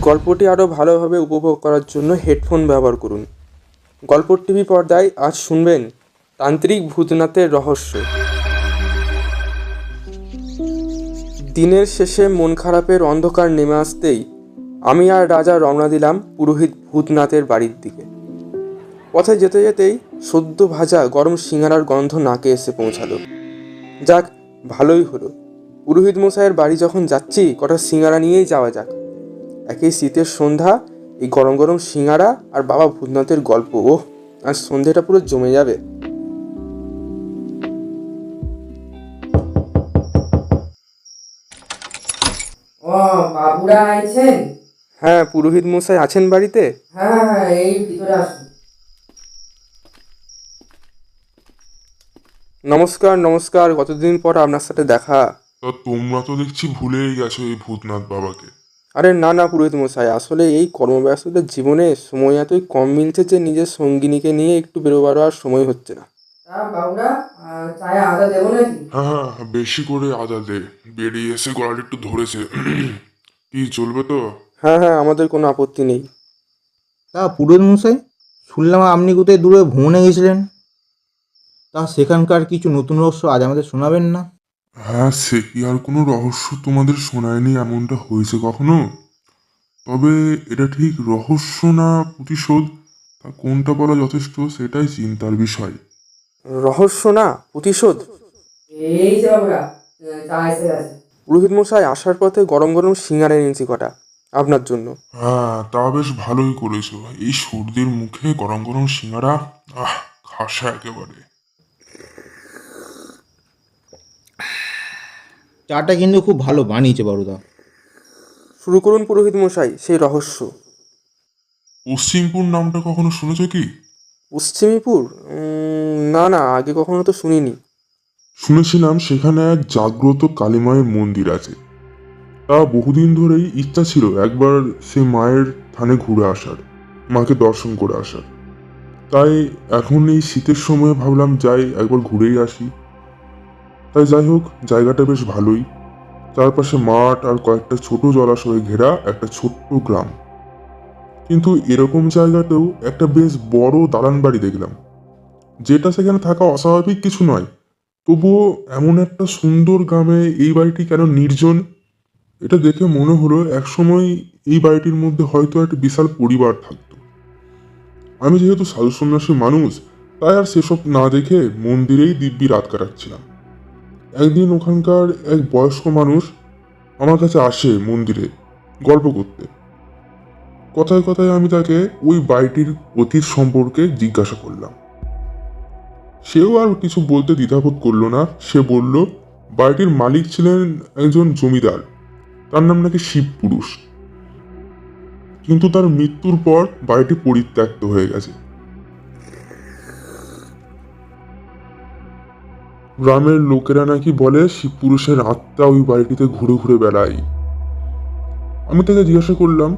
গল্পটি আরও ভালোভাবে উপভোগ করার জন্য হেডফোন ব্যবহার করুন। গল্প টিভি পর্দায় আজ শুনবেন তান্ত্রিক ভূতনাথের রহস্য। দিনের শেষে মন খারাপের অন্ধকার নেমে আসতেই আমি আর রাজা রওনা দিলাম পুরোহিত ভূতনাথের বাড়ির দিকে। পথে যেতে যেতেই সদ্য ভাজা গরম সিঙ্গারার গন্ধ নাকে এসে পৌঁছালো। যাক, ভালোই হলো, পুরোহিত মশাইয়ের বাড়ি যখন যাচ্ছি কটা সিঙ্গারা নিয়েই যাওয়া যাক। একই শীতের সন্ধ্যা, এই গরম গরম সিঙ্গারা আর বাবা ভূতনাথের গল্প, ওহ, আর সন্ধ্যেটা পুরো জমে যাবে। ও, বাবুরা আইছেন? হ্যাঁ, পুরোহিত মশাই আছেন বাড়িতে? হ্যাঁ হ্যাঁ, এই ভিতরে আসুন। নমস্কার নমস্কার, কতদিন পর আপনার সাথে দেখা। তা তোমরা তো দেখছি ভুলেই গেছো এই ভূতনাথ বাবাকে। আরে না না পুরোহিত মশাই, আসলে এই কর্মব্যস্ততার জীবনে সময় এতই কম মিলছে যে নিজের সঙ্গিনীকে নিয়ে একটু বেরোবারও আর সময় হচ্ছে না। তা বাবুরা, চায়ে আদা দেবো নাকি? হ্যাঁ হ্যাঁ, বেশি করে আদা দে, বেরিয়ে এসে গলাটা একটু ধরেছে। কি চলবে তো? হ্যাঁ হ্যাঁ, আমাদের কোনো আপত্তি নেই। তা পুরোহিত মশাই, শুনলাম আপনি কোথায় দূরে ভ্রমণে গেছিলেন। তা সেখানকার কিছু নতুন রহস্য আজ আমাদের শোনাবেন না? হ্যাঁ, সে কি আর কোনো রহস্য তোমাদের শোনায়নি এমনটা হয়েছে কখনো? তবে এটা ঠিক রহস্য না প্রতিশোধ, তা কোনটা বলা যথেষ্ট সেটাই চিন্তার বিষয়। রহস্য না প্রতিশোধ? এই যে বাবুরা, চা এসে গেছে। পুরোহিত মশাই আসার পথে গরম গরম সিঙ্গারা এনেছি কটা আপনার জন্য। হ্যাঁ, তা বেশ ভালোই করেছো। এই সর্দির মুখে গরম গরম সিঙ্গারা, আহ, খাসা একেবারে। চাটা কিন্তু খুব ভালো বানিয়েছে বড়দা। শুরু করুন পুরোহিত মশাই সেই রহস্য। পশ্চিমপুর নামটা কখনো শুনেছ কি? পশ্চিমীপুর? না না, আগে কখনো তো শুনিনি। শুনেছিলাম সেখানে এক জাগ্রত কালীমায়ের মন্দির আছে। তা বহুদিন ধরেই ইচ্ছা ছিল একবার সে মায়ের থানে ঘুরে আসার, মাকে দর্শন করে আসার। তাই এখন এই শীতের সময় ভাবলাম যাই একবার ঘুরেই আসি। তাই যাই হোক, জায়গাটা বেশ ভালোই। চারপাশে মাঠ আর কয়েকটা ছোট জলাশয়ে ঘেরা একটা ছোট্ট গ্রাম। কিন্তু এরকম জায়গাতেও একটা বেশ বড় দালান বাড়ি দেখলাম, যেটা সেখানে থাকা অস্বাভাবিক কিছু নয়। তবুও এমন একটা সুন্দর গ্রামে এই বাড়িটি কেন নির্জন? এটা দেখে মনে হলো একসময় এই বাড়িটির মধ্যে হয়তো একটা বিশাল পরিবার থাকতো। আমি যেহেতু সাধু সন্ন্যাসী মানুষ, তাই আর সেসব না দেখে মন্দিরেই দিব্যি রাত কাটাচ্ছিলাম। একদিন ওখানকার এক বয়স্ক মানুষ আমার কাছে আসে মন্দিরে গল্প করতে। কথায় কথায় আমি তাকে ওই বাড়িটির অতীত সম্পর্কে জিজ্ঞাসা করলাম। সেও আর কিছু বলতে দ্বিধাবোধ করলো না। সে বলল বাড়িটির মালিক ছিলেন একজন জমিদার, তার নাম নাকি শিব পুরুষ। কিন্তু তার মৃত্যুর পর বাড়িটি পরিত্যক্ত হয়ে গেছে। গ্রামের লোকেরা নাকি বলে শিব পুরুষের আত্মা ওই বাড়িটিতে ঘুরে ঘুরে বেড়ায়। আমি তাকে জিজ্ঞাসা করলাম,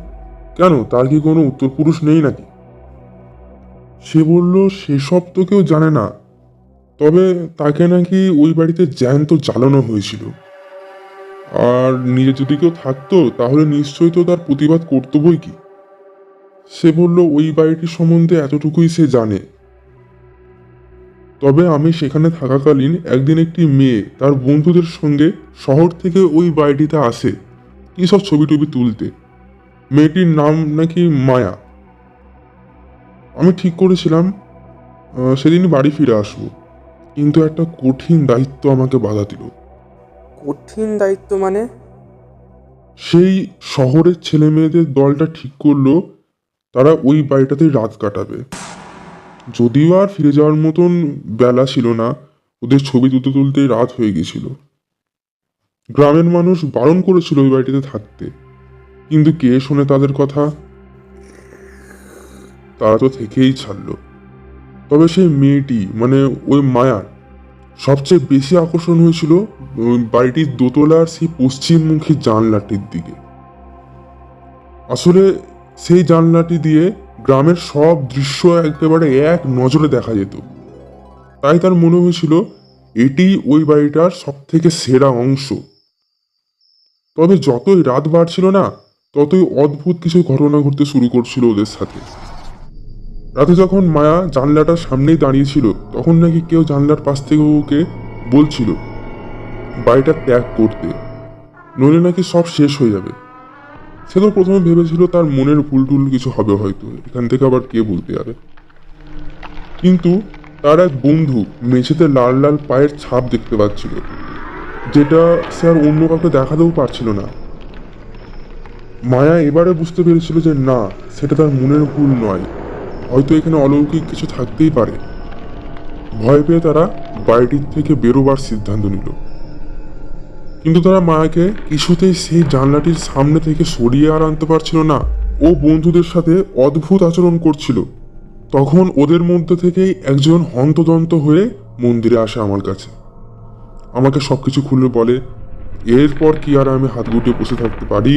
কেন, তার কি কোনো উত্তর পুরুষ নেই নাকি? সে বলল সেসব তো কেউ জানে না, তবে তাকে নাকি ওই বাড়িতে জ্যান্ত জ্বালানো হয়েছিল। আর নিজে যদি কেউ থাকতো তাহলে নিশ্চয়ই তো তার প্রতিবাদ কর্তব্যই কি। সে বলল ওই বাড়িটির সম্বন্ধে এতটুকুই সে জানে। তবে আমি সেখানে থাকাকালীন একদিন একটি মেয়ে তার বন্ধুদের সঙ্গে শহর থেকে ওই বাড়িটিতে আসে কি সব ছবি টবি তুলতে। মেয়েটির নাম নাকি মায়া। আমি ঠিক করেছিলাম সেদিন বাড়ি ফিরে আসবো, কিন্তু একটা কঠিন দায়িত্ব আমাকে বাধা দিল। কঠিন দায়িত্ব মানে? সেই শহরের ছেলে মেয়েদের দলটা ঠিক করলো তারা ওই বাড়িটাতে রাত কাটাবে। যদিও আর ফিরে যাওয়ার মতন বেলা ছিল না, ওদের ছবি তুলতে তুলতে রাত হয়ে গেছিল। গ্রামের মানুষ বারণ করেছিল ওই বাড়িটিতে থাকতে, কিন্তু কে শোনে তাদের কথা। তারা তো থেকেই ছাড়লো। তবে সেই মেয়েটি মানে ওই মায়ার সবচেয়ে বেশি আকর্ষণ হয়েছিল ওই বাড়িটির দোতলার সেই পশ্চিমমুখী জানলাটির দিকে। আসলে সেই জানলাটি দিয়ে গ্রামের সব দৃশ্য একেবারে এক নজরে দেখা যেত। তাই তার মনে হয়েছিল এটি ওই বাড়িটার সব থেকে সেরা অংশ। তবে যতই রাত বাড়ছিল না, ততই অদ্ভুত কিছু ঘটনা ঘটতে শুরু করছিল ওদের সাথে। রাতে যখন মায়া জানলাটার সামনেই দাঁড়িয়েছিল, তখন নাকি কেউ জানলার পাশ থেকে ওকে বলছিল বাড়িটা ত্যাগ করতে, নইলে নাকি সব শেষ হয়ে যাবে। সে তো প্রথমে ভেবেছিল তার মনের ভুল টুল কিছু হবে, হয়তো এখান থেকে আবার কে বলতে যাবে। কিন্তু তার এক বন্ধু মেঝেতে লাল লাল পায়ের ছাপ দেখতে পাচ্ছিল, যেটা সে আর অন্য কাউকে দেখাতেও পারছিল না। মায়া এবারে বুঝতে পেরেছিল যে না, সেটা তার মনের ভুল নয়, হয়তো এখানে অলৌকিক কিছু থাকতেই পারে। ভয় পেয়ে তারা বাড়িটির থেকে বেরোবার সিদ্ধান্ত নিল। কিন্তু তারা মায়াকে কিছুতেই সেই জানলাটির সামনে থেকে সরিয়ে আর আনতে পারছিল না। ও বন্ধুদের সাথে অদ্ভুত আচরণ করছিল। তখন ওদের মধ্যে থেকেই একজন হন্তদন্ত হয়ে মন্দিরে আসে আমার কাছে, আমাকে সবকিছু খুলে বলে। এরপর কি আর আমি হাত গুটিয়ে বসে থাকতে পারি?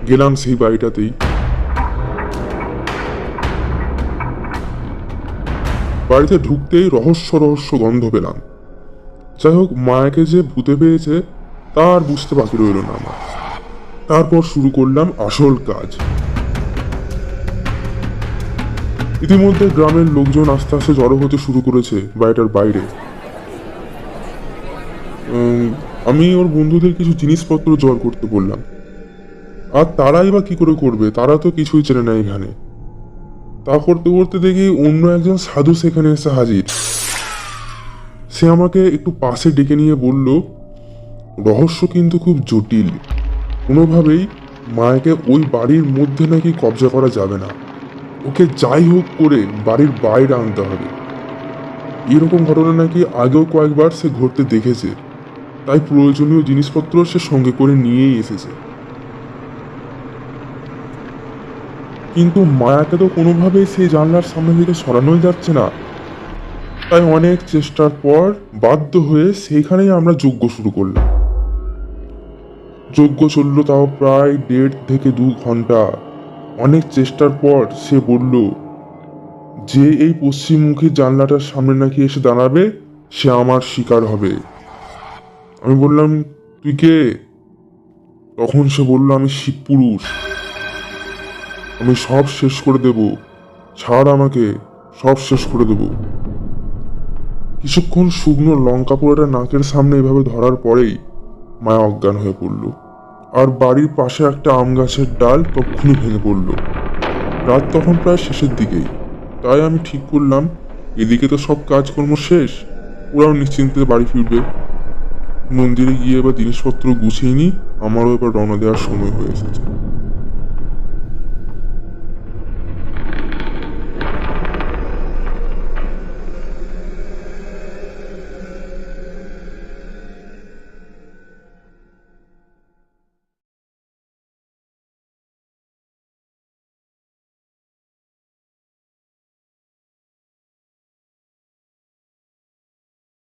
গেলাম সেই বাড়িটাতেই। বাড়িতে ঢুকতেই রহস্য রহস্য গন্ধ পেলাম। যাই হোক, মায়াকে যে ভূতে পেয়েছে তা আর বুঝতে বাকি রইল না আমার। তারপর শুরু করলাম আসল কাজ। ইতিমধ্যে গ্রামের লোকজন আস্তে আস্তে জড়ো হতে শুরু করেছে বাড়িটার বাইরে। আমি ওর বন্ধুদের কিছু জিনিসপত্র জড় করতে বললাম। আর তারাই বা কি করে করবে, তারা তো কিছুই চেনে না এখানে। তা করতে করতে দেখি অন্য একজন সাধু সেখানে এসে হাজির। সে আমাকে একটু পাশে ডেকে নিয়ে বলল, রহস্য কিন্তু খুব জটিল, কোনোভাবেই মায়াকে ওই বাড়ির মধ্যে নাকি কবজা করা যাবে না, ওকে যাই হোক করে বাড়ির বাইরে আনতে হবে। এরকম ঘটনা নাকি আগেও কয়েকবার সে ঘটতে দেখেছে, তাই প্রয়োজনীয় জিনিসপত্র সে সঙ্গে করে নিয়েই এসেছে। কিন্তু মায়াকে তো কোনোভাবেই সেই জানলার সামনে থেকে সরানোই যাচ্ছে না। তাই অনেক চেষ্টার পর বাধ্য হয়ে সেইখানেই আমরা যজ্ঞ শুরু করলাম। যজ্ঞ চলল তাও প্রায় 1.5 থেকে 2 ঘন্টা। অনেক চেষ্টার পর সে বলল যে এই পশ্চিমমুখী জানলাটার সামনে নাকি এসে দাঁড়াবে সে আমার শিকার হবে। আমি বললাম, তুই কে? তখন সে বলল, আমি শিবপুরুষ, আমি সব শেষ করে দেব, ছাড় আমাকে, সব শেষ করে দেব। কিছুক্ষণ শুকনো লঙ্কা পোড়াটা নাকের সামনে এভাবে ধরার পরেই মায়া অজ্ঞান হয়ে পড়ল। আর বাড়ির পাশে একটা আম গাছের ডাল তক্ষুনি ভেঙে পড়ল। রাত তখন প্রায় শেষের দিকেই, তাই আমি ঠিক করলাম এদিকে তো সব কাজকর্ম শেষ, ওরাও নিশ্চিন্তে বাড়ি ফিরবে। মন্দিরে গিয়ে এবার জিনিসপত্র গুছিয়ে নিই, আমারও এবার রওনা দেওয়ার সময় হয়ে এসেছে।